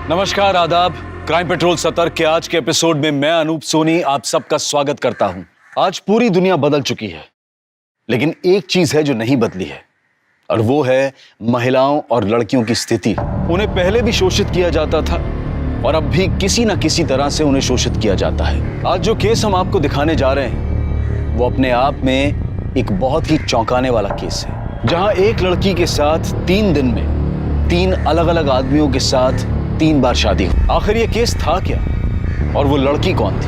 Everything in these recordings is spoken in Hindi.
नमस्कार, आदाब। क्राइम पेट्रोल सतर्क के आज के एपिसोड में मैं अनूप सोनी आप सबका स्वागत करता हूं। आज पूरी दुनिया बदल चुकी है, लेकिन एक चीज है जो नहीं बदली है, और वो है महिलाओं और लड़कियों की स्थिति। उन्हें पहले भी शोषित किया जाता था और अब भी किसी न किसी तरह से उन्हें शोषित किया जाता है। आज जो केस हम आपको दिखाने जा रहे हैं वो अपने आप में एक बहुत ही चौंकाने वाला केस है, जहां एक लड़की के साथ 3 दिन में 3 अलग अलग आदमियों के साथ 3 बार शादी हुई। आखिर ये केस था क्या और वो लड़की कौन थी?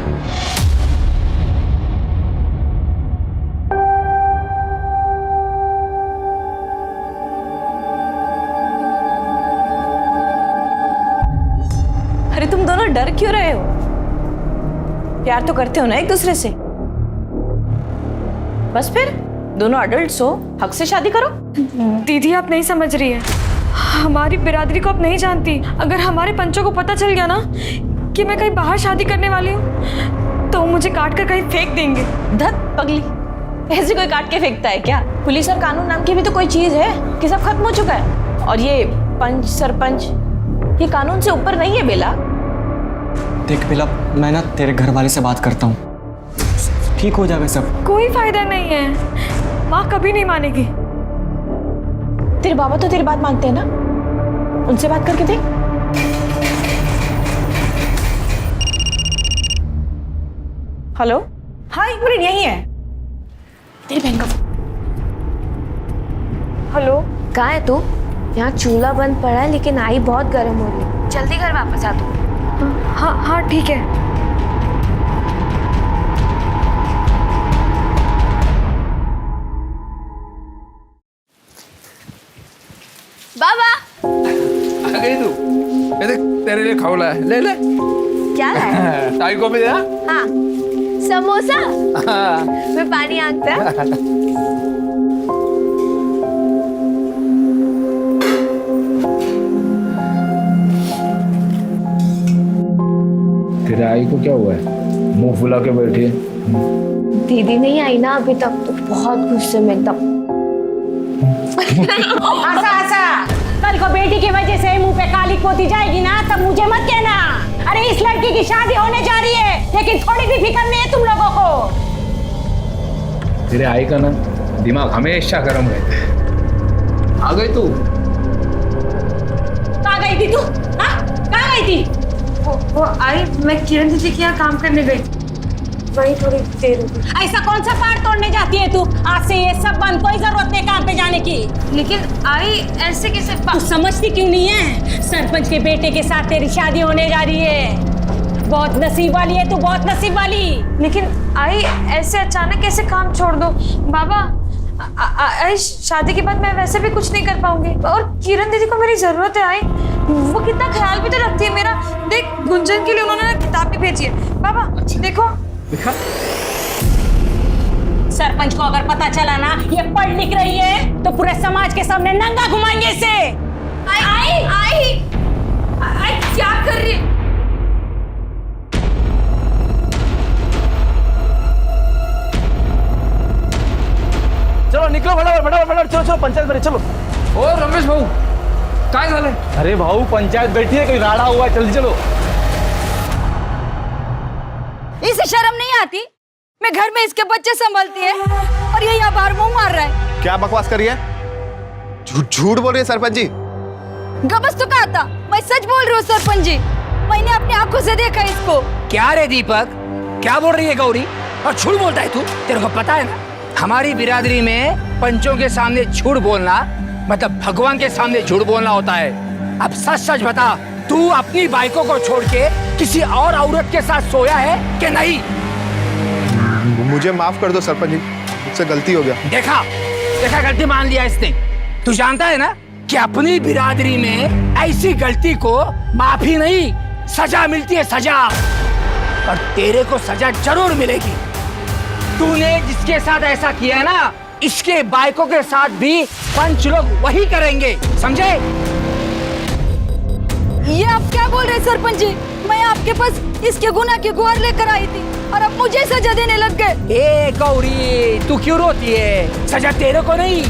अरे तुम दोनों डर क्यों रहे हो? प्यार तो करते हो ना एक दूसरे से। बस फिर दोनों अडल्ट्स हो, हक से शादी करो। दीदी आप नहीं समझ रही है, हमारी बिरादरी को आप नहीं जानती। अगर हमारे पंचों को पता चल गया ना कि मैं कहीं बाहर शादी करने वाली हूँ तो मुझे काट कर कहीं फेंक देंगे। धत पगली, ऐसे कोई काट के फेंकता है क्या? पुलिस और कानून नाम की भी तो कोई चीज है कि सब खत्म हो चुका है। और ये पंच सरपंच, ये कानून से ऊपर नहीं है बेला। देख बेला, मैं ना तेरे घर वाले से बात करता हूँ, ठीक हो जाएगा सब। कोई फायदा नहीं है, माँ कभी नहीं मानेगी। तेरे बाबा तो तेरी बात मानते हैं ना, उनसे बात करके देख। हेलो, हाँ 1 मिनट यही है। तेरी बहन का। हेलो, कहाँ है तू? यहाँ चूल्हा बंद पड़ा है लेकिन आई बहुत गर्म हो रही है। जल्दी घर वापस आ तू। हाँ हाँ ठीक है। बाबा आ गई तू? ये देख तेरे लिए खौला है, ले ले। क्या है? ताई को भी दे। हाँ समोसा। मैं पानी आंकता। तेरे आई को क्या हुआ है? मुंह फुला के बैठी है। दीदी नहीं आई ना अभी तक, तो बहुत गुस्से में एकदम। कल को बेटी की वजह से मुंह पे काली पोती जाएगी ना, तब मुझे मत कहना। अरे इस लड़की की शादी होने जा रही है, लेकिन थोड़ी भी फिक्र नहीं है तुम लोगों को। तेरे आई का ना दिमाग हमेशा गर्म रहता है। आ गई तू? कहाँ गई थी तू? हाँ कहाँ गई थी? वो आई, मैं किरण दीदी के यहाँ काम करने गई, वही थोड़ी देर हो गई। ऐसा कौन सा पार तोड़ने जाती है तू? आज से ये सब बंद, कोई जरूरत नहीं काम पे जाने की। लेकिन आई ऐसे कैसे? तू समझती क्यों नहीं है? सरपंच के बेटे के साथ तेरी शादी होने जा रही है। बहुत नसीब वाली है तू, बहुत नसीब वाली। लेकिन आई ऐसे अचानक कैसे काम छोड़ दो? बाबा आई शादी के बाद मैं वैसे भी कुछ नहीं कर पाऊंगी, और किरण दीदी को मेरी जरूरत है। आई वो कितना ख्याल भी तो रखती है मेरा। देख गुंजन के लिए उन्होंने ना किताब भी भेजी है। बाबा देखो। दिखा। सरपंच को अगर पता चला ना ये पढ़ लिख रही है तो पूरे समाज के सामने नंगा घुमाएंगे इसे। आई आई आई क्या कर रही है? चलो निकलो फटाफट फटाफट फटाफट, चलो चलो पंचायत बैठे चलो। ओ रमेश भाऊ, काय झालं? अरे भाऊ पंचायत बैठी है, कोई राड़ा हुआ है, जल्दी चलो। इसे शर्म नहीं आती? मैं घर में इसके बच्चे संभालती है और ये यहाँ बाहर मुंह मार रहा है। क्या बकवास कर रही है? झूठ झूठ बोल रही है सरपंच जी। गबस तो कहा था, मैं सच बोल रही हूँ सरपंच जी, मैंने अपनी आंखों से देखा इसको। क्या रे दीपक, क्या बोल रही है गौरी? और झूठ बोलता है तू? तेरे को पता है ना, हमारी बिरादरी में पंचों के सामने झूठ बोलना मतलब भगवान के सामने झूठ बोलना होता है। अब सच सच बता, तू अपनी बाइकों को छोड़ के किसी और औरत के साथ सोया है कि नहीं? मुझे माफ कर दो सरपंच जी, मुझसे गलती हो गया। देखा देखा, गलती मान लिया इसने। तू जानता है ना कि अपनी बिरादरी में ऐसी गलती को माफी नहीं, सजा मिलती है, सजा। और तेरे को सजा जरूर मिलेगी। तूने जिसके साथ ऐसा किया ना, इसके बाइकों के साथ भी पंच लोग वही करेंगे, समझे? ये आप क्या बोल रहे सरपंच जी? मैं आपके पास इसके गुनाह की गुहार लेकर आई थी और अब मुझे सजा देने लग गए। ए गौरी, तू क्यों रोती है? सजा तेरे को नहीं,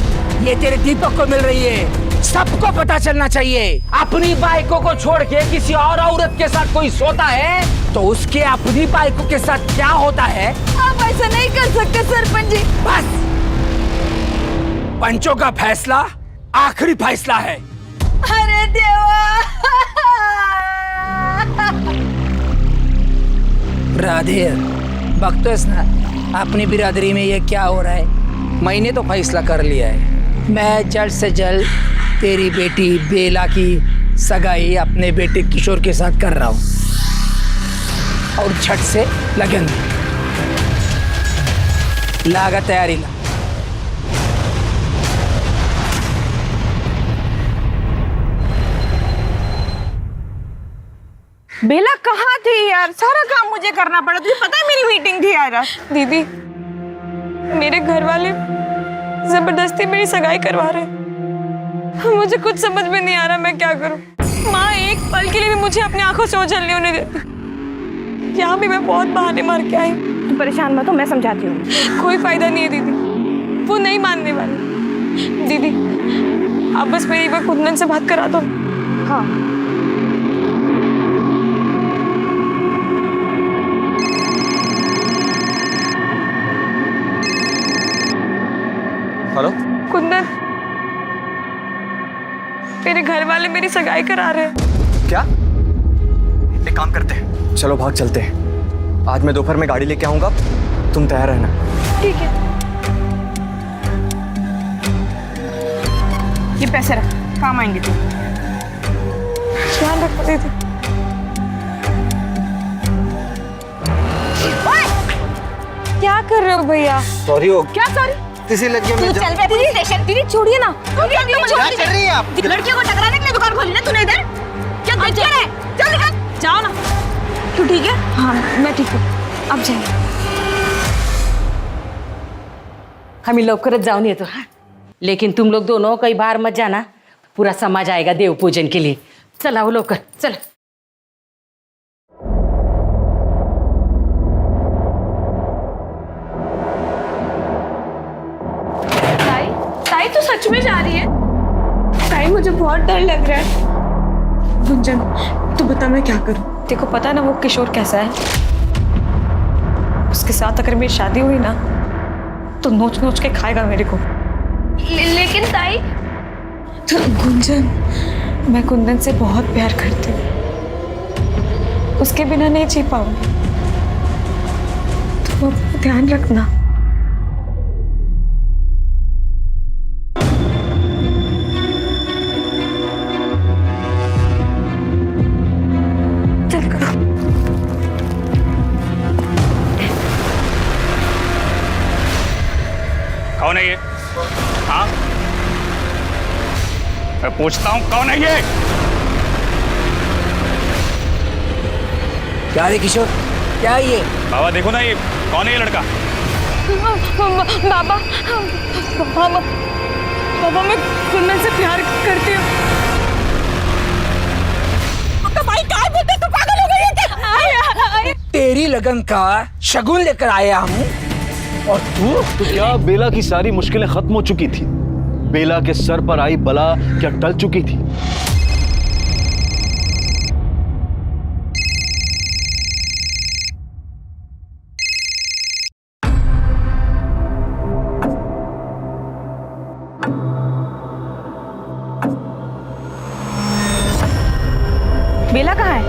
ये तेरे दीपक को मिल रही है। सबको पता चलना चाहिए। अपनी बाइकों को छोड़ के किसी और औरत के साथ कोई सोता है तो उसके अपनी बाइकों के साथ क्या होता है। आप ऐसा नहीं कर सकते सरपंच जी। बस, पंचों का फैसला आखिरी फैसला है। अरे देवा। राधे, बख्तोस ना, अपनी बिरादरी में ये क्या हो रहा है। मैंने तो फैसला कर लिया है, मैं जल्द से जल्द तेरी बेटी बेला की सगाई अपने बेटे किशोर के साथ कर रहा हूँ और झट से लगन लागा तैयारी ला। बेला कहाँ थी यार? सारा काम मुझे करना पड़ा। तुझे पता है मेरी मीटिंग थी यार। दीदी, मेरे घर वाले जबरदस्ती मेरी सगाई करवा रहे। मुझे कुछ समझ में नहीं आ रहा मैं क्या करूं। माँ एक पल के लिए भी मुझे अपनी आंखों से ओझल नहीं होने देती। यहाँ भी मैं बहुत बहाने मार के आई। तू परेशान मत हो, मैं समझाती हूँ। कोई फायदा नहीं है दीदी, वो नहीं मानने वाली। दीदी आप बस मेरी बार कुंदन से बात करा दो। हाँ हेलो कुंदन, मेरे घर वाले मेरी सगाई करा रहे हैं। क्या? एक काम करते हैं, चलो भाग चलते हैं। आज मैं दोपहर में गाड़ी लेके आऊंगा, तुम तैयार रहना। ठीक है, ये पैसे रख, काम आएंगे तुम। ध्यान रखो दीदी। क्या कर रहे हो भैया? सॉरी हो क्या सॉरी? किसी लड़की में चल बे पुलिस स्टेशन। दीदी छोड़िए ना। क्या कर रही है आप? लड़कियों को टकराने के लिए दुकान खोली ना तूने इधर? क्या देख रहे? चल निकल, जाओ ना। तू ठीक है? हाँ मैं ठीक हूँ, अब जाइए। हम लवकरच जाऊन येतो हाँ, लेकिन तुम लोग दोनों कहीं बाहर मत जाना, पूरा समाज आएगा देव पूजन के लिए। चला वो लवकर चल। ताई तू सच में जा रही है? ताई मुझे बहुत डर लग रहा है। गुंजन तू बता मैं क्या करूं? तेरे को पता ना वो किशोर कैसा है। उसके साथ अगर मेरी शादी हुई ना तो नोच नोच के खाएगा मेरे को। लेकिन ताई। गुंजन मैं कुंदन से बहुत प्यार करती हूँ, उसके बिना नहीं जी पाऊंगी। तो अपना ध्यान रखना। कौन है ये? हाँ मैं पूछता हूँ कौन है ये? क्या रे किशोर, क्या है ये? बाबा देखो ना, ये कौन है ये लड़का? बाबा बाबा बाबा मैं कुंदन से प्यार करती हूँ। तो भाई क्या बोलते? तू पागल हो गई है क्या? तेरी लगन का शगुन लेकर आया हूँ और तू तो क्या बेला की सारी मुश्किलें खत्म हो चुकी थी? बेला के सर पर आई बला क्या टल चुकी थी? बेला कहाँ है?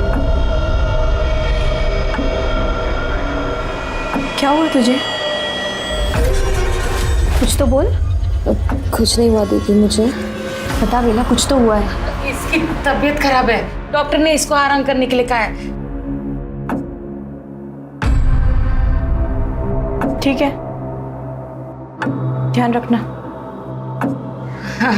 क्या हुआ तुझे? कुछ तो बोल। कुछ नहीं हुआ दीदी मुझे। बता बेला, कुछ तो हुआ है। इसकी तबीयत खराब है, डॉक्टर ने इसको आराम करने के लिए कहा है। ठीक है, ध्यान रखना। हाँ।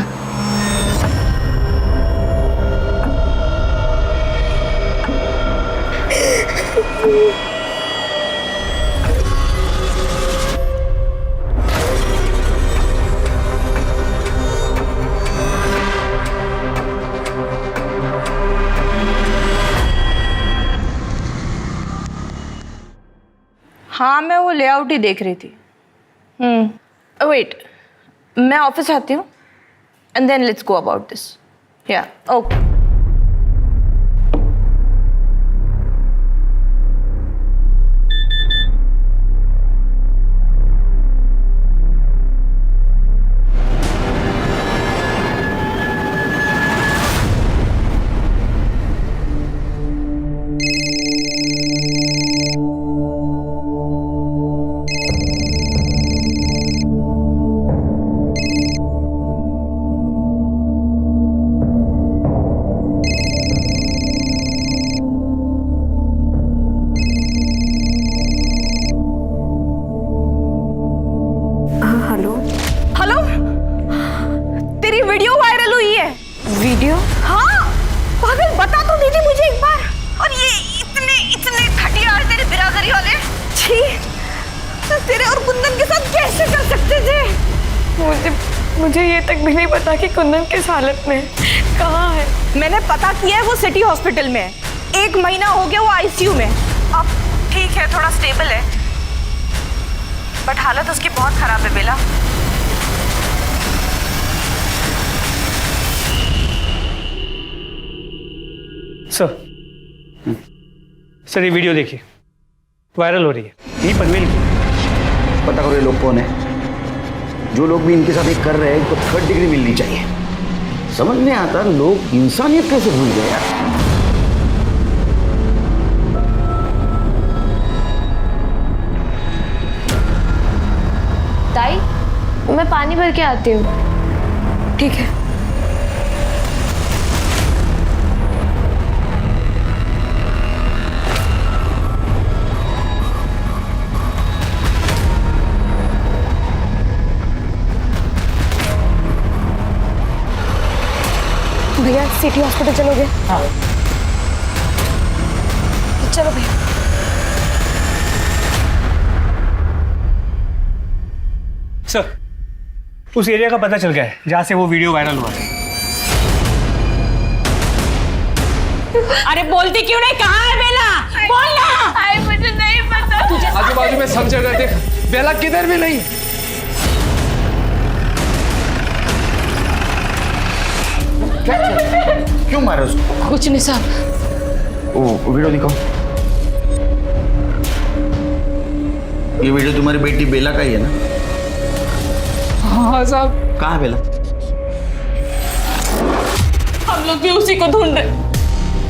हाँ मैं वो लेआउट ही देख रही थी। वेट, मैं ऑफिस आती हूँ, and then let's go about this. Yeah, okay. Hello hello, तेरी वीडियो वायरल हुई है। वीडियो? हाँ पागल, बता तो दीदी मुझे एक बार। और ये इतने इतने घटिया है तेरे बिरादरी वाले। छी, तेरे और कुंदन के साथ कैसे कर सकते थे? मुझे ये तक भी नहीं पता कि कुंदन किस हालत में कहाँ है। मैंने पता किया है, वो सिटी हॉस्पिटल में है। 1 महीना हो गया वो आईसीयू में। अब ठीक है, थोड़ा स्टेबल है, बट हालत उसकी बहुत खराब है बेला। सर ये वीडियो देखिए, वायरल हो रही है। ये पनवेल की। पता करो ये लोग कौन है। जो लोग भी इनके साथ ये कर रहे हैं इनको 3rd डिग्री मिलनी चाहिए। समझ नहीं आता लोग इंसानियत कैसे भूल गए यार। ताई, मैं पानी भर के आती हूँ। ठीक है। भैया सिटी हॉस्पिटल चलोगे? हाँ। चलो भैया। सर उस एरिया का पता चल गया है जहाँ से वो वीडियो वायरल हुआ है। अरे बोलती क्यों नहीं? कहाँ है बेला? बोलना। आई मुझे नहीं पता। आजू बाजू में सब जगह देख, बेला किधर भी नहीं। क्यों मारे उसको? कुछ नहीं साहब। वो वीडियो दिखाओ। ये वीडियो तुम्हारी बेटी बेला का ही है ना? हाँ साहब। कहाँ है बेला? हम लोग भी उसी को ढूंढ रहे।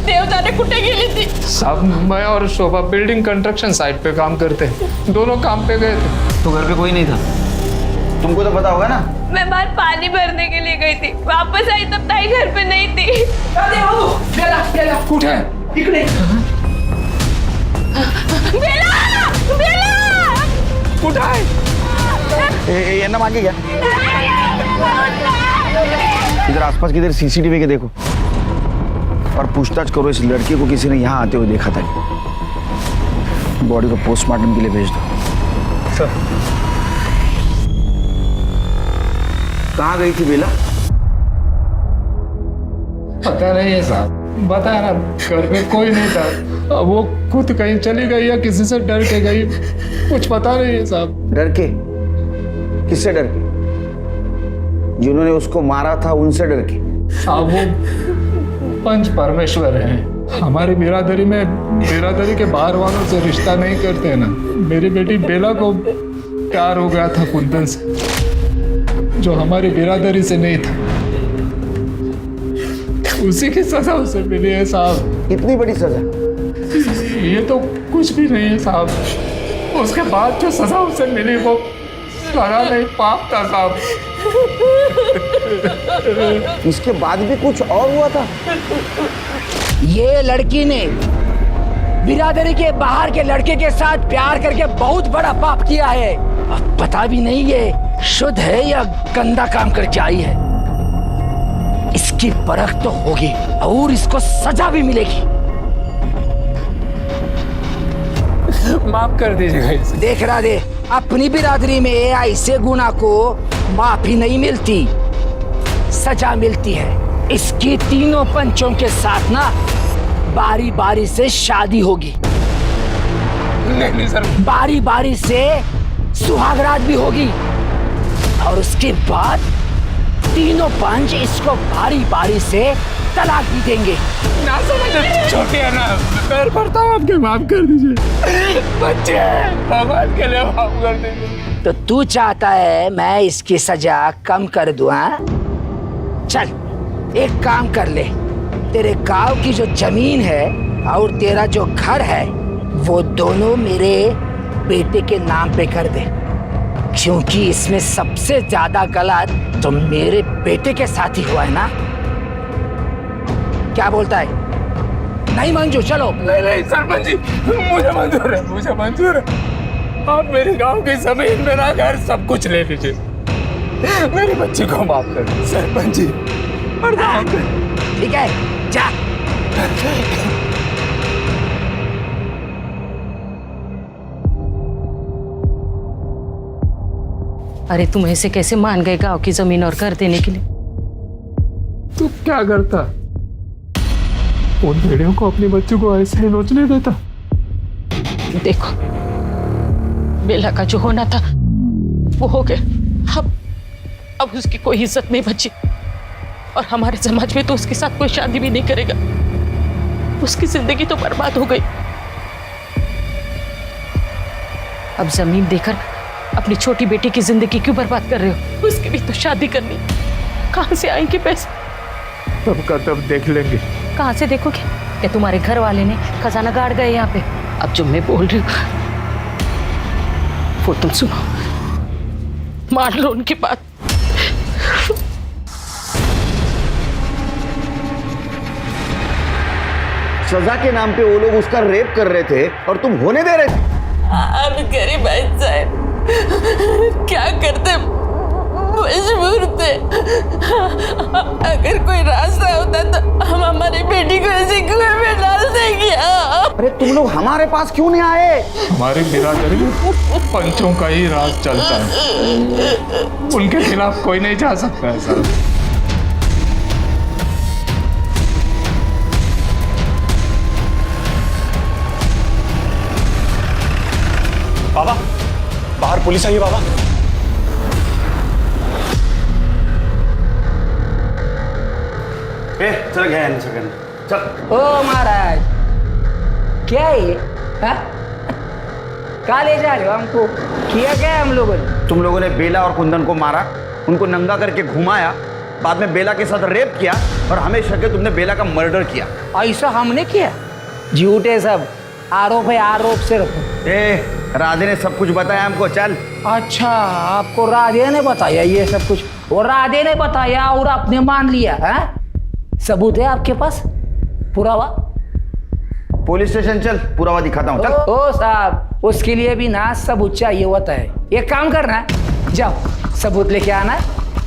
देवता ने कुटे गेली थी। साहब मैं और शोभा बिल्डिंग कंस्ट्रक्शन साइट पे काम करते हैं, दोनों काम पे गए थे। तो घर पे कोई नहीं था? तुमको तो पता होगा ना। मैं बाहर पानी भरने के लिए गई थी, वापस आई तब ताई घर पे नहीं थी। बेला बेला कुछ है इकडे। बेला बेला कुछ है ये ना मांगे क्या? इधर आसपास किधर सीसीटीवी के देखो और पूछताछ करो। इस लड़की को किसी ने यहाँ आते हुए देखा था। बॉडी को पोस्टमार्टम के लिए भेज दो। सर कहाँ गई थी बेला? पता नहीं है साहब, बताया ना घर में कोई नहीं था। अब वो खुद कहीं चली गई या किसी से डर के गई, कुछ पता नहीं है साहब। डर के? किससे डर के? जिन्होंने उसको मारा था उनसे डर के? साहब वो पंच परमेश्वर हैं। हमारी बिरादरी में बिरादरी के बाहर वालों से रिश्ता नहीं करते ना। मेरी बेटी बेला को प्यार हो गया था कुंदन से, जो हमारी बिरादरी से नहीं था। उसी की सजा उसे मिली है साहब। इतनी बड़ी सजा? ये तो कुछ भी नहीं है साहब। उसके बाद जो सजा उसे मिली वो सजा नहीं, पाप था साहब। इसके बाद भी कुछ और हुआ था? ये लड़की ने बिरादरी के बाहर के लड़के के साथ प्यार करके बहुत बड़ा पाप किया है। अब पता भी नहीं ये शुद्ध है या गंदा काम करके आई है। इसकी परख तो होगी और इसको सजा भी मिलेगी। माफ कर दीजिएगा इसे। देख रहा दे, अपनी बिरादरी में ऐसे गुनाह को माफी नहीं मिलती, सजा मिलती है। इसकी तीनों पंचों के साथ ना बारी बारी से शादी होगी। नहीं सर। बारी बारी से सुहागरात भी होगी और उसके बाद तीनों पंच इसको बारी बारी से तलाक भी देंगे। ना समझ छोटे है ना, पैर पड़ता हूँ आपके, माफ कर दीजिए। बच्चे भगवान के लिए माफ कर दीजिए। तो तू चाहता है मैं इसकी सजा कम कर दूं? हाँ, चल एक काम कर ले, तेरे गांव की जो जमीन है और तेरा जो घर है वो दोनों मेरे बेटे के नाम पे कर दे, क्योंकि इसमें सबसे ज्यादा गलत तो मेरे बेटे के साथ ही हुआ है ना। क्या बोलता है? नहीं मंजूर? चलो। नहीं नहीं सरपंच जी, मुझे मंजूर है, मुझे मंजूर है। आप मेरे गांव की जमीन, मेरा घर, सब कुछ ले लीजिए। मेरी बच्ची को माफ कर दीजिए सरपंच जी। ठीक है, जा। अरे तुम ऐसे कैसे मान गए गांव की जमीन और घर देने के लिए? तू क्या करता? उन भेड़ियों को अपनी बच्ची को ऐसे ही नोचने देता? देखो, बेला का जो होना था वो हो गया। अब उसकी कोई इज्जत नहीं बची, और हमारे समाज में तो उसके साथ कोई शादी भी नहीं करेगा। उसकी जिंदगी तो बर्बाद हो गई। अब जमीन देकर अपनी छोटी बेटी की जिंदगी क्यों बर्बाद कर रहे हो? उसकी भी तो शादी करनी, कहां से आएंगे पैसे? तब का तब देख लेंगे। कहां से देखोगे? क्या तुम्हारे घर वाले ने खजाना गाड़ गए यहाँ पे? अब जो मैं बोल रही हूँ वो तुम सुनो, मान लो उनकी बात। सजा के नाम पे वो लोग उसका रेप कर रहे थे और तुम होने दे रहे थे। आप गरीब साहब क्या करते, मजबूर थे। अगर कोई रास्ता होता तो हम हमारी बेटी को ऐसे कुएं में डाल देंगे। अरे तुम लोग हमारे पास क्यों नहीं आए? हमारी बिरादरी में पंचों का ही राज चलता है, उनके खिलाफ कोई नहीं जा सकता है सर। बाबा, बाहर पुलिस आई है बाबा। चल गया चल। ओ महाराज, क्या है ये? कहाँ ले जा रहे हो हमको? किया क्या है हम लोगों ने? तुम लोगों ने बेला और कुंदन को मारा, उनको नंगा करके घुमाया, बाद में बेला के साथ रेप किया और हमें शक है तुमने बेला का मर्डर किया। ऐसा हमने किया? झूठे सब, आरोप है, आरोप सिर्फ। राधे ने सब कुछ बताया हमको। चल। अच्छा, आपको राधे ने बताया ये सब कुछ? और राधे ने बताया और आपने मान लिया? है सबूत है आपके पास? पुरावा? पुलिस स्टेशन चल, पुरावा दिखाता हूँ। चल। ओ साहब, उसके लिए भी ना सबूत चाहिए होता है। एक काम करना है, जाओ सबूत लेके आना,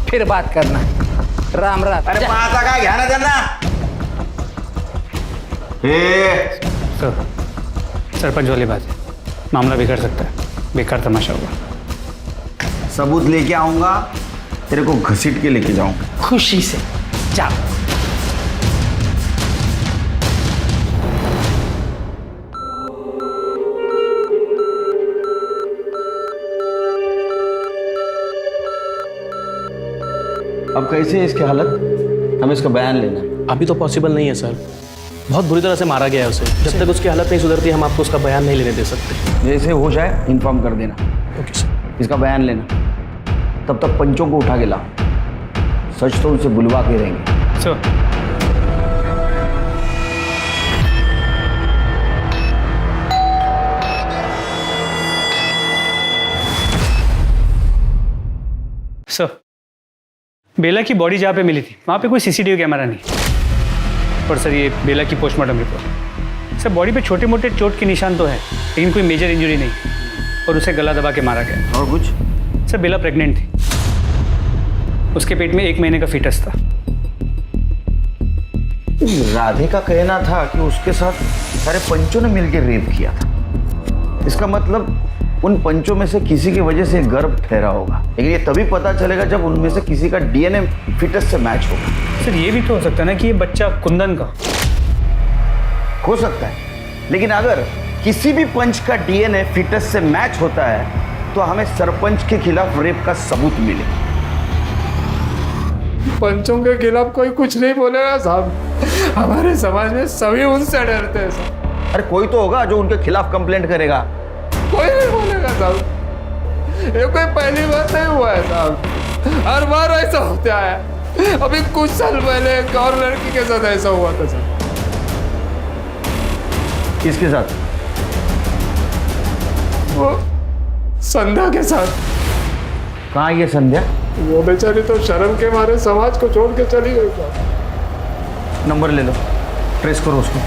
फिर बात करना। राम राम। अरे पासा का ध्यान देना। सरपंच वाली बात है, मामला बिगड़ सकता है, बेकार तमाशा होगा। सबूत लेके आऊंगा, तेरे को घसीट के लेके जाऊंगा। खुशी से जाओ। अब कैसे है इसकी हालत? हमें इसका बयान लेना है। अभी तो पॉसिबल नहीं है सर, बहुत बुरी तरह से मारा गया है उसे। जब तक उसकी हालत नहीं सुधरती हम आपको उसका बयान नहीं लेने दे सकते। जैसे हो जाए इन्फॉर्म कर देना। Okay sir. इसका बयान लेना, तब तक पंचों को उठा के लाओ, सच तो उनसे बुलवा के रहेंगे। सर, सर, बेला की बॉडी जहाँ पे मिली थी वहाँ पे कोई सीसीटीवी कैमरा नहीं। और सर, ये बेला की पोस्टमार्टम रिपोर्ट, सर बॉडी पे छोटे मोटे चोट के निशान तो है, लेकिन कोई मेजर इंजरी नहीं, और उसे गला दबा के मारा गया। और कुछ? सर, बेला प्रेग्नेंट थी, उसके पेट में 1 महीने का फीटस था। राधे का कहना था कि उसके साथ सारे पंचों ने मिलकर रेप किया था। इसका मतलब उन पंचों में से किसी की वजह से गर्भ ठहरा होगा, लेकिन ये तभी पता चलेगा जब उनमें से किसी का डीएनए फिटस से मैच होगा। सर, ये भी तो हो सकता है ना कि ये बच्चा कुंदन का हो सकता है, लेकिन अगर किसी भी पंच का डीएनए फिटस से मैच होता है तो हमें सरपंच के खिलाफ रेप का सबूत मिले। पंचों के खिलाफ कोई कुछ नहीं बोलेगा साहब। हमारे समाज में सभी उनसे डरते हैं साहब। अरे कोई तो होगा जो उनके खिलाफ कंप्लेंट करेगा। कोई नहीं बोलेगा साहब। ये कोई पहली बार नहीं हुआ है साहब, हर बार ऐसा होता है। अभी कुछ साल पहले एक और लड़की के साथ ऐसा हुआ था साहब। किसके साथ? वो संध्या के साथ। कहाँ ये संध्या? वो बेचारी तो शर्म के मारे समाज को छोड़ के चली गई साहब। नंबर ले लो, ट्रेस करो उसको।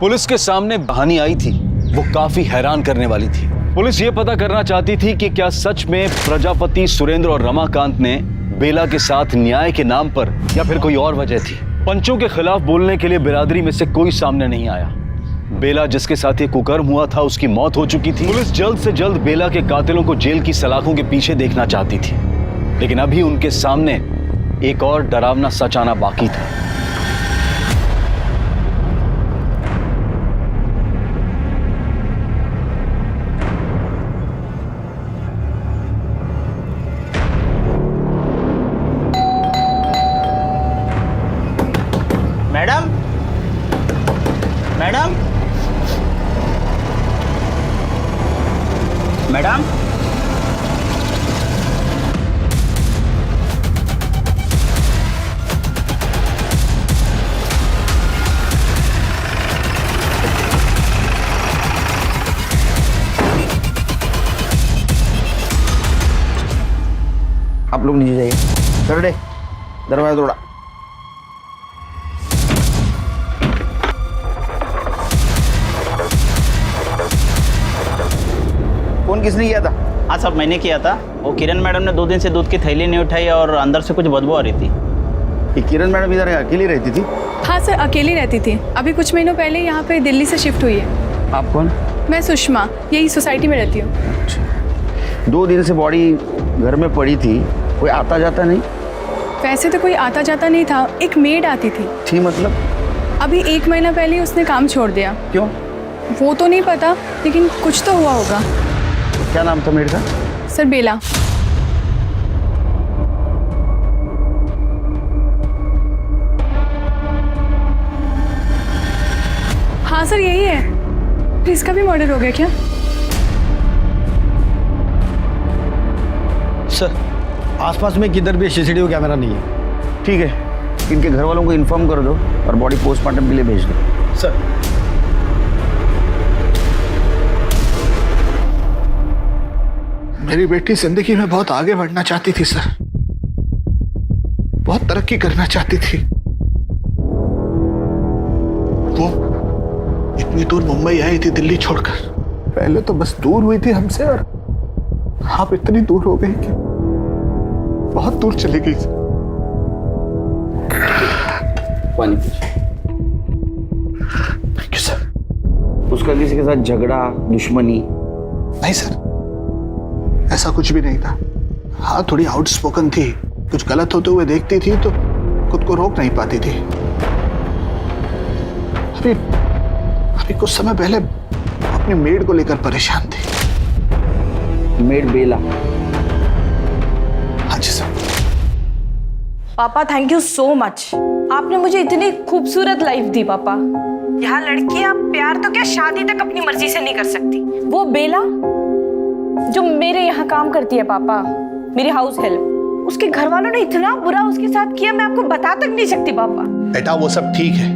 पुलिस के सामने कहानी आई थी वो काफी हैरान करने वाली थी। पुलिस ये पता करना चाहती थी कि क्या सच में प्रजापति, सुरेंद्र और रमाकांत ने बेला के साथ न्याय के नाम पर या फिर कोई और वजह थी। पंचों के खिलाफ बोलने के लिए बिरादरी में से कोई सामने नहीं आया। बेला जिसके साथ ये कुकर्म हुआ था उसकी मौत हो चुकी थी। पुलिस जल्द से जल्द बेला के कातिलों को जेल की सलाखों के पीछे देखना चाहती थी, लेकिन अभी उनके सामने एक और डरावना सच आना बाकी था। मैडम, मैडम, मैडम, आप लोग नीचे जाइए। कर दे, दरवाजा तोड़ा। फोन किसने किया था? हाँ साहब, मैंने किया था। वो किरण मैडम ने 2 दिन से दूध की थैली नहीं उठाई और अंदर से कुछ बदबू आ रही थी। ये किरण मैडम इधर अकेली रहती थी? हाँ सर, अकेली रहती थी। अभी कुछ महीनों पहले यहाँ पे दिल्ली से शिफ्ट हुई है। आप कौन? मैं सुषमा, यही सोसाइटी में रहती हूँ। 2 दिन से बॉडी घर में पड़ी थी, कोई आता जाता नहीं? वैसे तो कोई आता जाता नहीं था, एक मेड आती थी। मतलब? अभी 1 महीना पहले ही उसने काम छोड़ दिया। क्यों? वो तो नहीं पता, लेकिन कुछ तो हुआ होगा। क्या नाम था मेड का? सर, बेला। हाँ सर, यही है। इसका भी मर्डर हो गया क्या? सर, आसपास में किधर भी सीसीटीवी कैमरा नहीं है। ठीक है, इनके घर वालों को इन्फॉर्म कर दो और बॉडी पोस्टमार्टम के लिए भेज दो। सर, मेरी बेटी जिंदगी में बहुत आगे बढ़ना चाहती थी सर, बहुत तरक्की करना चाहती थी। वो इतनी दूर मुंबई आई थी दिल्ली छोड़कर। पहले तो बस दूर हुई थी हमसे, और आप इतनी दूर हो गई कि बहुत दूर चली गई। Thank you sir. उसका किसी के साथ झगड़ा, दुश्मनी? नहीं सर, ऐसा कुछ भी नहीं था। हाँ, थोड़ी आउटस्पोकन थी, कुछ गलत होते हुए देखती थी तो खुद को रोक नहीं पाती थी। अभी कुछ समय पहले अपनी मेड को लेकर परेशान थी। मेड बेला? हाँ जी सर। पापा, थैंक यू सो मच। आपने मुझे इतनी खूबसूरत लाइफ दी पापा। यहाँ लड़कियां प्यार तो क्या, शादी तक अपनी मर्जी से नहीं कर सकती। वो बेला जो मेरे यहाँ काम करती है पापा, मेरी हाउस हेल्प, उसके घर वालों ने इतना बुरा उसके साथ किया, मैं आपको बता तक नहीं सकती पापा। बेटा, वो सब ठीक है,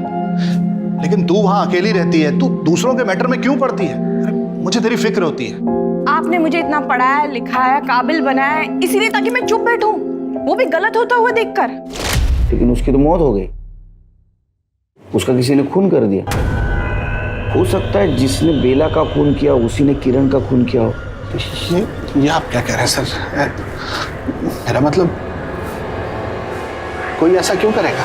लेकिन तू वहां अकेली रहती है, तू दूसरों के मैटर में क्यों पड़ती है? अरे, मुझे तेरी फिक्र होती है। आपने मुझे इतना पढ़ाया, लिखाया, काबिल बनाया, इसीलिए ताकि मैं चुप बैठूं, वो भी गलत होता हुआ देखकर। लेकिन उसकी तो मौत हो गई, उसका किसी ने खून कर दिया। हो सकता है जिसने बेला का खून किया उसी ने किरण का खून किया हो। ये आप क्या कह रहे हैं सर? मेरा मतलब, कोई ऐसा क्यों करेगा?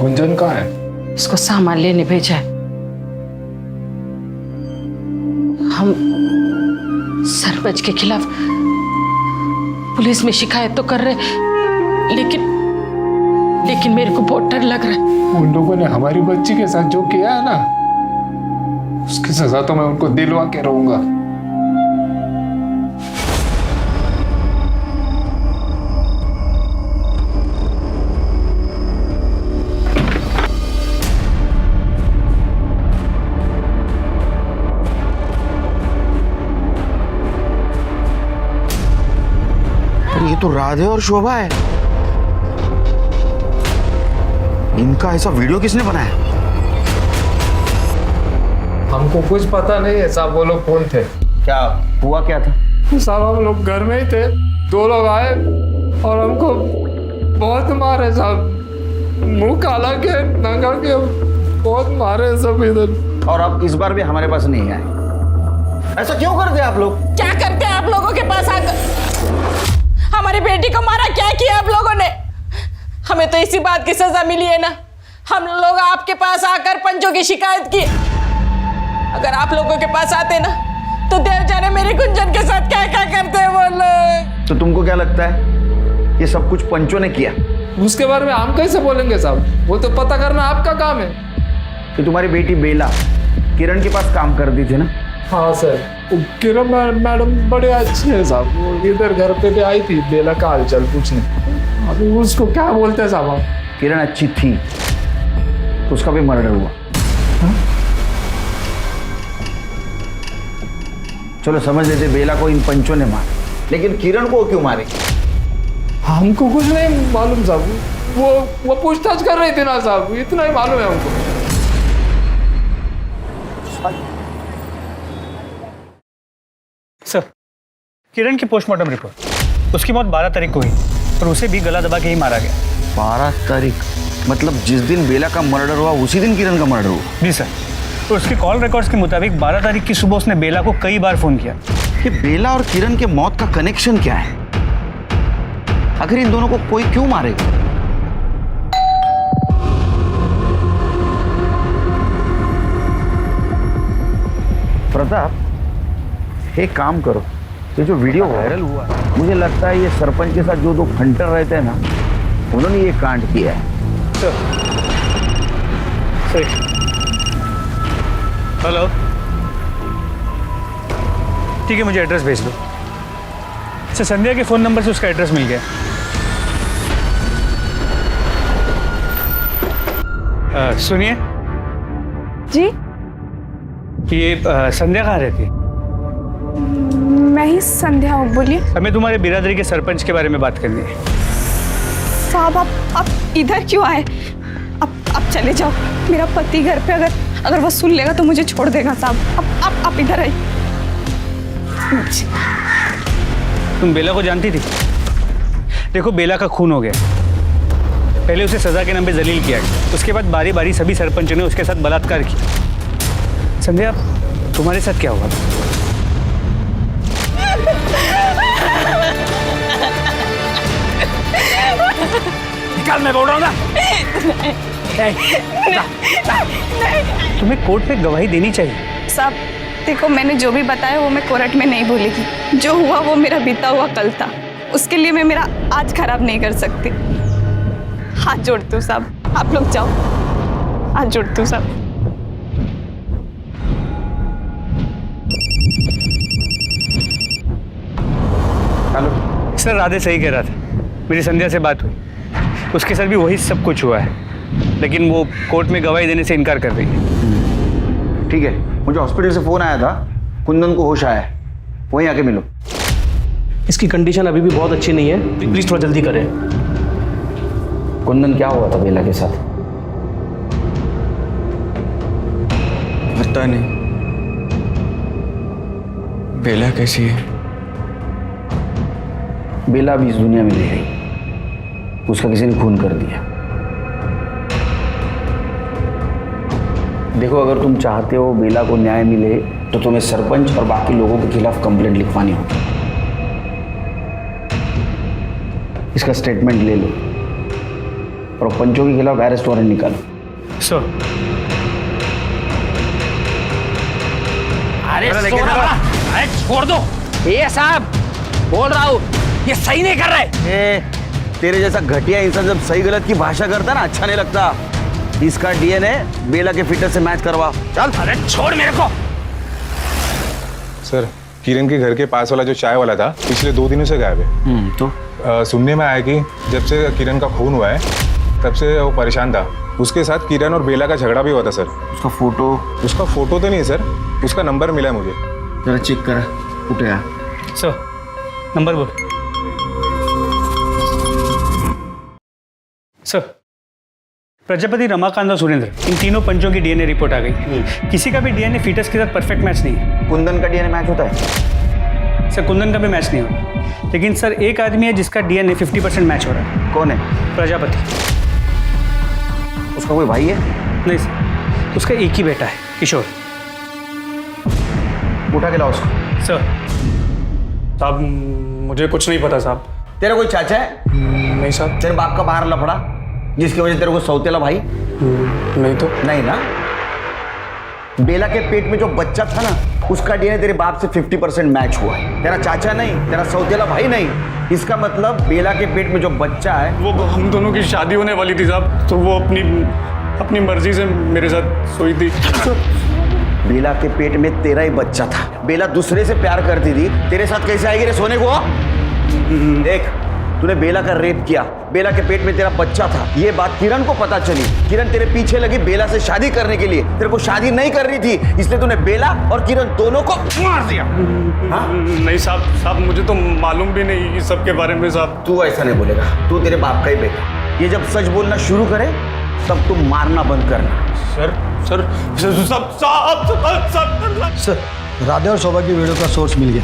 गुंजन कहाँ है? उसको सामान लेने भेजा है। हम सरपंच के खिलाफ पुलिस में शिकायत तो कर रहे, लेकिन लेकिन मेरे को बहुत डर लग रहा है। उन लोगों ने हमारी बच्ची के साथ जो किया है ना, उसकी सजा तो मैं उनको दिलवा के रहूंगा। ये तो राधे और शोभा है। इनका ऐसा वीडियो किसने बनाया? हमको कुछ पता नहीं है साहब, वो लोग कौन थे। क्या हुआ क्या था? साहब हम लोग घर में ही थे, दो लोग आए और हमको बहुत मारे साहब, मुंह काला के नंगा के बहुत मारे सब इधर। और अब इस बार भी हमारे पास नहीं आए। ऐसा क्यों करते आप लोग? क्या करते हैं आप लोगों के पास आकर? हमारी बेटी को मारा, क्या किया आप लोगों ने? हमें तो इसी बात की सजा मिली है ना, हम लोग आपके पास आकर पंचों की शिकायत की। अगर आप लोगों के पास आते ना तो देव जाने मेरे गुंजन के साथ क्या क्या करते हैं वो लोग। तो तुमको क्या लगता है ये सब कुछ पंचों ने किया? उसके बारे में हम कैसे बोलेंगे साहब, वो तो पता करना आपका काम है। कि तुम्हारी बेटी बेला किरण के पास काम करती थी ना? हाँ सर, किरण मैडम बड़े अच्छे हैं साहब, वो इधर घर पे भी आई थी बेला का हालचाल पूछने। अभी उसको क्या बोलते हैं साहब? किरण अच्छी थी तो उसका भी मर्डर हुआ। चलो समझ लेते बेला को इन पंचों ने मारा, लेकिन किरण को क्यों मारे? हमको कुछ नहीं मालूम साहब, वो पूछताछ कर रही थी ना साहब, इतना ही मालूम है हमको। सर, किरण की पोस्टमार्टम रिपोर्ट, उसकी मौत 12 तारीख को हुई और उसे भी गला दबा के ही मारा गया। 12 तारीख मतलब जिस दिन बेला का मर्डर हुआ उसी दिन किरण का मर्डर हुआ? जी सर, तो उसके कॉल रिकॉर्ड्स के मुताबिक 12 तारीख की सुबह उसने बेला को कई बार फोन किया। कि बेला और किरण के मौत का कनेक्शन क्या है? आखिर इन दोनों को कोई क्यों मारेगा? प्रताप, एक काम करो, ये जो वीडियो वायरल हुआ मुझे लगता है ये सरपंच के साथ जो दो फंटर रहते हैं ना, उन्होंने ये कांड किया है। हेलो, ठीक है, मुझे एड्रेस भेज दो। सर, संध्या के फोन नंबर से उसका एड्रेस मिल गया। सुनिए जी, ये संध्या कहाँ रहती है? मैं ही संध्या हूँ, बोलिए। हमें तुम्हारे बिरादरी के सरपंच के बारे में बात करनी है। साहब आप इधर क्यों आए? आप चले जाओ, मेरा पति घर पे अगर वो सुन लेगा तो मुझे छोड़ देगा साहब। आप इधर आइए। तुम बेला को जानती थी? देखो, बेला का खून हो गया, पहले उसे सजा के नाम पे जलील किया गया, उसके बाद बारी बारी सभी सरपंचों ने उसके साथ बलात्कार किया। संध्या, तुम्हारे साथ क्या हुआ? निकाल, मैं बोल रहा हूँ ना। तुम्हें कोर्ट में गवाही देनी चाहिए। साहब देखो, मैंने जो भी बताया वो मैं कोर्ट में नहीं बोलेगी। जो हुआ वो मेरा बीता हुआ कल था, उसके लिए मैं मेरा आज खराब नहीं कर सकती। हाथ जोड़ती हूँ साहब, आप लोग जाओ, हाथ जोड़ती हूँ साहब। हेलो सर, राधे सही कह रहा था, मेरी संध्या से बात हुई, उसके साथ भी वही सब कुछ हुआ है, लेकिन वो कोर्ट में गवाही देने से इनकार कर रही है। ठीक है, मुझे हॉस्पिटल से फोन आया था, कुंदन को होश आया है, वहीं आके मिलो। इसकी कंडीशन अभी भी बहुत अच्छी नहीं है, प्लीज थोड़ा जल्दी करें। कुंदन, क्या हुआ था बेला के साथ? पता नहीं। बेला कैसी है? बेला अभी इस दुनिया में नहीं रही, उसका किसी ने खून कर दिया। देखो, अगर तुम चाहते हो बेला को न्याय मिले तो तुम्हें सरपंच और बाकी लोगों के खिलाफ कंप्लेंट लिखवानी होगी। इसका स्टेटमेंट ले लो और पंचों के खिलाफ अरेस्ट वारंट निकालो। सो अरे छोड़ दो। ये साहब बोल रहा हूँ, ये सही नहीं कर रहे। तेरे जैसा घटिया इंसान जब सही गलत की भाषा करता ना अच्छा नहीं लगता। इसका डीएनए बेला के फिटर से मैच करवा। चल। अरे छोड़ मेरे को। सर किरण के घर के पास वाला जो चाय वाला था पिछले 2 दिनों से गायब है। तो सुनने में आया कि जब से किरण का खून हुआ है तब से वो परेशान था। उसके साथ किरण और बेला का झगड़ा भी हुआ था सर। उसका फोटो तो नहीं है सर, उसका नंबर मिला है मुझे। जरा चेक करा कुठे आहे। सर नंबर बोल। सर प्रजापति, रमाकांत और सुरेंद्र, इन तीनों पंचों की डीएनए रिपोर्ट आ गई। किसी का भी डीएनए फीटस के साथ परफेक्ट मैच नहीं है। कुंदन का डीएनए मैच होता है? सर कुंदन का भी मैच नहीं होता, लेकिन सर एक आदमी है जिसका डीएनए 50% मैच हो रहा है। कौन है? प्रजापति। उसका कोई भाई है? नहीं सर, उसका एक ही बेटा है, किशोर। उठा के लाओ उसको। सर साहब मुझे कुछ नहीं पता साहब। तेरा कोई चाचा है? नहीं साहब। तेरे बाप का बाहर लफड़ा जिसकी वजह से तेरे को सौतेला भाई? नहीं तो। नहीं ना। बेला के पेट में जो बच्चा था ना उसका डीएनए तेरे बाप से 50% मैच हुआ है। तेरा चाचा नहीं, तेरा सौतेला भाई नहीं। इसका मतलब बेला के पेट में जो बच्चा है वो हम दोनों की शादी होने वाली थी साहब, तो वो अपनी मर्जी से मेरे साथ सोई थी। बेला के पेट में तेरा ही बच्चा था। बेला दूसरे से प्यार करती थी, तेरे साथ कैसे आएगी रे सोने को? देख, तूने बेला का रेप किया, बेला के पेट में तेरा बच्चा था। ये बात किरण को पता चली। किरण तेरे पीछे लगी बेला से शादी करने के लिए। तेरे को शादी नहीं कर रही थी, इसलिए तूने बेला और किरण दोनों को मार दिया। हाँ? नहीं साहब मुझे तो मालूम भी नहीं इस सब के बारे में साहब। तू ऐसा नहीं बोलेगा, तू तेरे बाप का ही बेटा। ये जब सच बोलना शुरू करे तब तुम मारना बंद करना। सर राधे और शोभा की वीडियो का सोर्स मिल गया।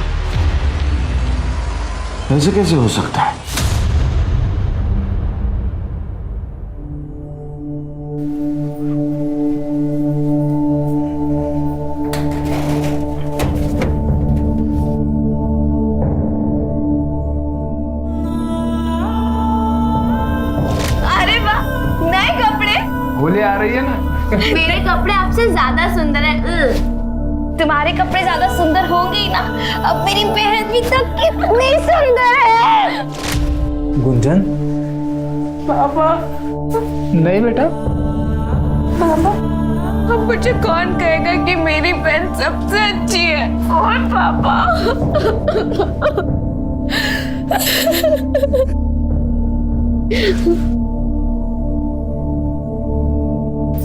ऐसे कैसे हो सकता है? अरे वाह, नए कपड़े। होली आ रही है ना। मेरे कपड़े आपसे ज्यादा सुंदर है। तुम्हारे कपड़े ज्यादा सुंदर होंगे ही ना। अब मेरी बहन भी तो कितनी सुंदर है। गुंजन। पापा। नहीं बेटा। पापा, अब मुझे कौन कहेगा कि मेरी बहन सबसे अच्छी है? और पापा।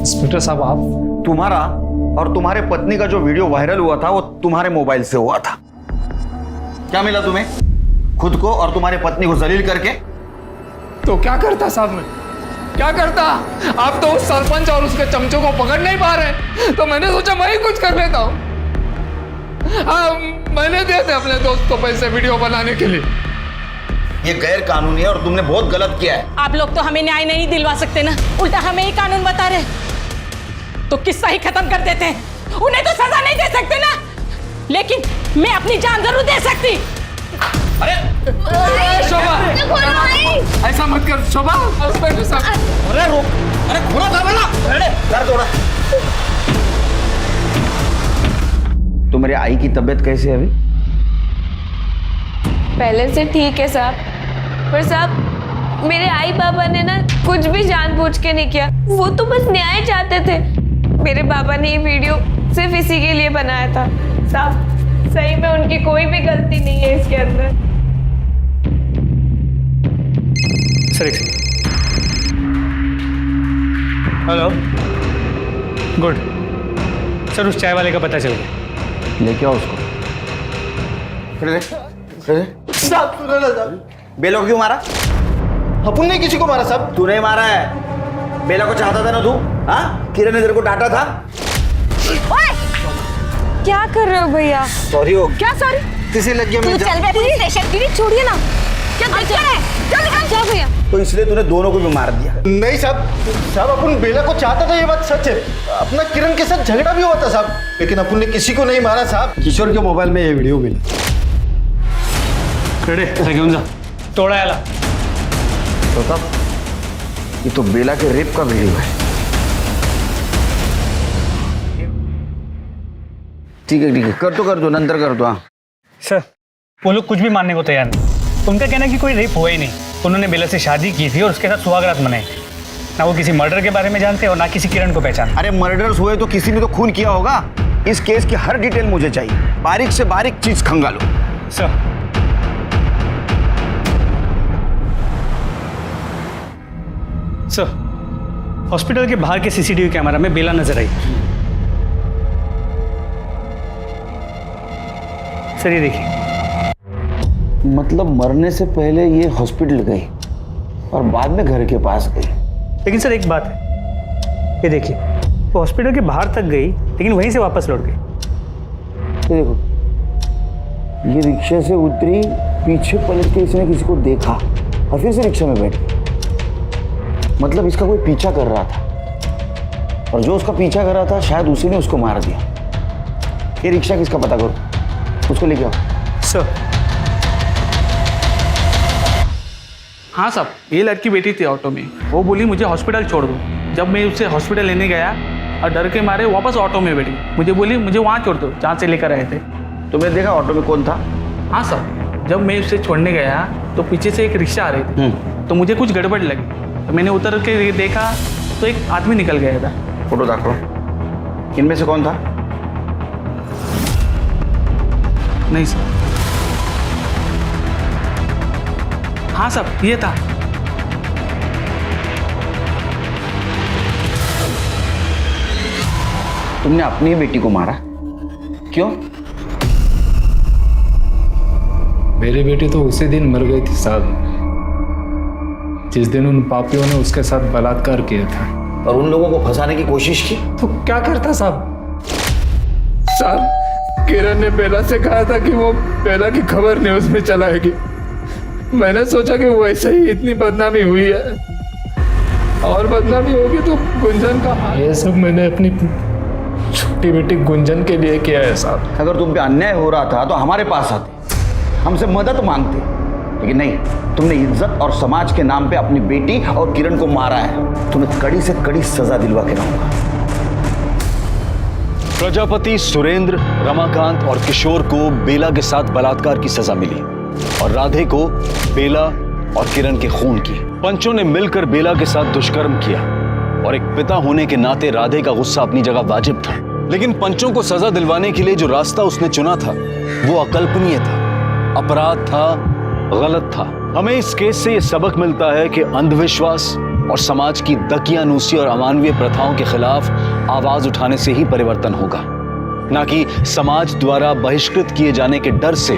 इंस्पेक्टर साहब आप। तुम्हारा और तुम्हारे पत्नी का जो वीडियो वायरल हुआ था वो तुम्हारे मोबाइल से हुआ था। क्या मिला तुम्हें? खुद को और तुम्हारे पत्नी को जलील करके। तो क्या करता साहब मैं? क्या करता? आप तो उस सरपंच और उसके चमचों को पकड़ नहीं पा रहे, तो मैंने सोचा मैं ही कुछ कर लेता हूँ। हाँ, मैंने दिए थे अपने दोस्त को पैसे वीडियो बनाने के लिए। ये गैर कानूनी है और तुमने बहुत गलत किया है। आप लोग तो हमें न्याय नहीं दिलवा सकते ना, उल्टा हमें ही कानून बता रहे। तो किस्सा ही खत्म कर देते हैं। उन्हें तो सजा नहीं दे सकते ना, लेकिन मैं अपनी जान जरूर दे सकती। अरे शोभा, ऐसा मत कर शोभा। अरे रोक, अरे घोड़ा था वाला। अरे कर दो। तुम्हारी आई की तबीयत कैसी है अभी? पहले से ठीक है साहब, पर साहब मेरे आई बाबा ने ना कुछ भी जानबूझ के नहीं किया। वो तो बस न्याय चाहते थे। मेरे बाबा ने ये वीडियो सिर्फ इसी के लिए बनाया था। साहब सही में उनकी कोई भी गलती नहीं है इसके अंदर। Sir hello. गुड सर, उस चाय वाले का पता चल गया। लेके आओ उसको। बेला को क्यों मारा? अपन ने किसी को मारा साहब? तू नहीं मारा है। बेला को चाहता था ना तू? हाँ, किरण ने तेरे को डांटा था। क्या कर रहे हो भैया? सॉरी हो। क्या सॉरी? किसी लग गया। तू चल बे पुलिस स्टेशन। दीदी छोड़िए ना। क्या गलती है? चल निकल जा भैया। तो इसलिए तूने दोनों को भी मार दिया? नहीं साहब अपन बेला को चाहता था, ये बात सच है। अपना किरण के साथ झगड़ा भी हुआ था साहब, लेकिन अपन ने किसी को नहीं मारा साहब। किशोर के मोबाइल में ये वीडियो मिला। घेऊन जा। तोड़ा याला। ये तो बेला के रेप का वीडियो है। ठीक है कर दो नंतर कर दो। हाँ सर, वो लोग कुछ भी मानने को तैयार नहीं। उनका कहना है कि कोई रेप हुआ ही नहीं। उन्होंने बेला से शादी की थी और उसके साथ सुहागरात मनाई थी। ना वो किसी मर्डर के बारे में जानते और ना किसी किरण को पहचान। अरे मर्डर्स हुए तो किसी ने तो खून किया होगा। इस केस की हर डिटेल मुझे चाहिए, बारीक से बारीक चीज खंगालो। सर हॉस्पिटल के बाहर के सीसीटीवी कैमरा में बेला नजर आई। सर ये देखिए। मतलब मरने से पहले ये हॉस्पिटल गई और बाद में घर के पास गई। लेकिन सर एक बात है, ये देखिए वो हॉस्पिटल के बाहर तक गई लेकिन वहीं से वापस लौट गई। ये देखो, ये रिक्शा से उतरी, पीछे पलट के इसने किसी को देखा और फिर से रिक्शा में बैठ गई। मतलब इसका कोई पीछा कर रहा था और जो उसका पीछा कर रहा था शायद उसी ने उसको मार दिया। ये रिक्शा किसका पता करो, उसको लेके आओ। सर हाँ साहब, ये लड़की बैठी थी ऑटो में, वो बोली मुझे हॉस्पिटल छोड़ दो। जब मैं उसे हॉस्पिटल लेने गया और डर के मारे वापस ऑटो में बैठी, मुझे बोली मुझे वहाँ छोड़ दो जहाँ से लेकर आए थे। तुमने देखा ऑटो में कौन था? हाँ साहब, जब मैं उसे छोड़ने गया तो पीछे से एक रिक्शा आ रही थी, तो मुझे कुछ गड़बड़ लगी तो मैंने उतर के देखा तो एक आदमी निकल गया था। फोटो देखो, इनमें से कौन था? नहीं सर। हाँ साहब, ये था। तुमने अपनी बेटी को मारा क्यों? मेरी बेटी तो उसी दिन मर गई थी साहब, जिस दिन उन पापियों ने उसके साथ बलात्कार किया था। और उन लोगों को फंसाने की कोशिश की तो क्या करता साहब? साहब किरण ने बेला से कहा था कि वो बेला की खबर न्यूज में चलाएगी। मैंने सोचा कि वैसे ही इतनी बदनामी हुई है और बदनामी होगी तो गुंजन का। ये सब मैंने अपनी छोटी बेटी गुंजन के लिए किया है साहब। अगर तुम पे अन्याय हो रहा था तो हमारे पास आते, हमसे मदद मांगते, लेकिन नहीं, तुमने इज्जत और समाज के नाम पे अपनी बेटी और किरण को मारा है। तुम्हें कड़ी से कड़ी सजा दिलवा के रहूंगा। प्रजापति, सुरेंद्र, रमाकांत और किशोर को बेला के साथ बलात्कार की सजा मिली और राधे को बेला और किरण के खून की। पंचों ने मिलकर बेला के साथ दुष्कर्म किया और एक पिता होने के नाते राधे का गुस्सा अपनी जगह वाजिब था, लेकिन पंचों को सजा दिलवाने के लिए जो रास्ता उसने चुना था वो अकल्पनीय था, अपराध था, गलत था। हमें इस केस से यह सबक मिलता है कि अंधविश्वास और समाज की दकियानूसी और अमानवीय प्रथाओं के खिलाफ आवाज उठाने से ही परिवर्तन होगा, ना कि समाज द्वारा बहिष्कृत किए जाने के डर से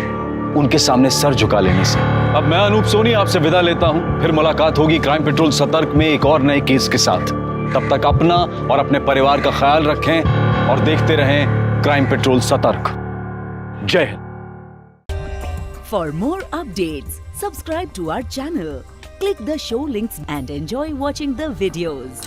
उनके सामने सर झुका लेने से। अब मैं अनूप सोनी आपसे विदा लेता हूं, फिर मुलाकात होगी क्राइम पेट्रोल सतर्क में एक और नए केस के साथ। तब तक अपना और अपने परिवार का ख्याल रखें और देखते रहें क्राइम पेट्रोल सतर्क। जय Hind. For more updates, subscribe to our channel, click the show links and enjoy watching the videos.